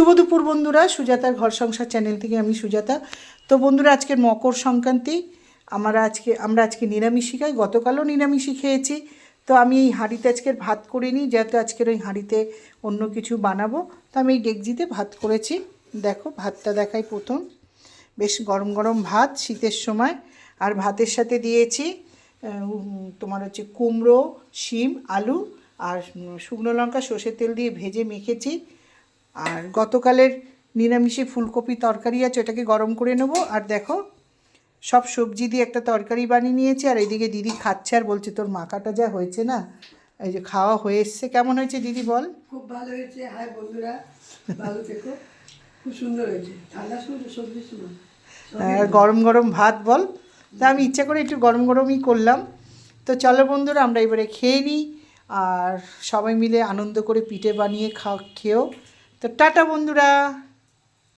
শুভ দুপুর বন্ধুরা, সুজাতার ঘর সংসার চ্যানেল থেকে আমি সুজাতা। তো বন্ধুরা, আজকের মকর সংক্রান্তি। আমরা আজকে নিরামিষই খাই। গতকালও নিরামিষই খেয়েছি। তো আমি এই হাঁড়িতে আজকের ভাত করিনি, যেহেতু আজকের ওই হাঁড়িতে অন্য কিছু বানাবো। তো আমি এই ডেকজিতে ভাত করেছি। দেখো ভাতটা দেখাই প্রথম। বেশ গরম গরম ভাত শীতের সময়। আর ভাতের সাথে দিয়েছি তোমার হচ্ছে কুমড়ো, শিম, আলু আর শুকনো লঙ্কা সর্ষের তেল দিয়ে ভেজে মেখেছি। আর গতকালের নিরামিষে ফুলকপি তরকারি আছে, ওটাকে গরম করে নেবো। আর দেখো সব সবজি দিয়ে একটা তরকারি বানিয়ে নিয়েছি। আর এইদিকে দিদি খাচ্ছে আর বলছে তোর মাখাটা যা হয়েছে না, এই যে খাওয়া হয়ে এসছে। কেমন হয়েছে দিদি বল? খুব ভালো হয়েছে। হাই বন্ধুরা, ভালো থেকো। খুব সুন্দর হয়েছে। ঠান্ডা সময় সবজির সময় আর গরম গরম ভাত বল। তা আমি ইচ্ছা করে একটু গরম গরমই করলাম। তো চলো বন্ধুরা, আমরা এবারে খেয়ে নিই। আর সবাই মিলে আনন্দ করে পিঠে বানিয়ে খেয়েও। তো টাটা বন্ধুরা।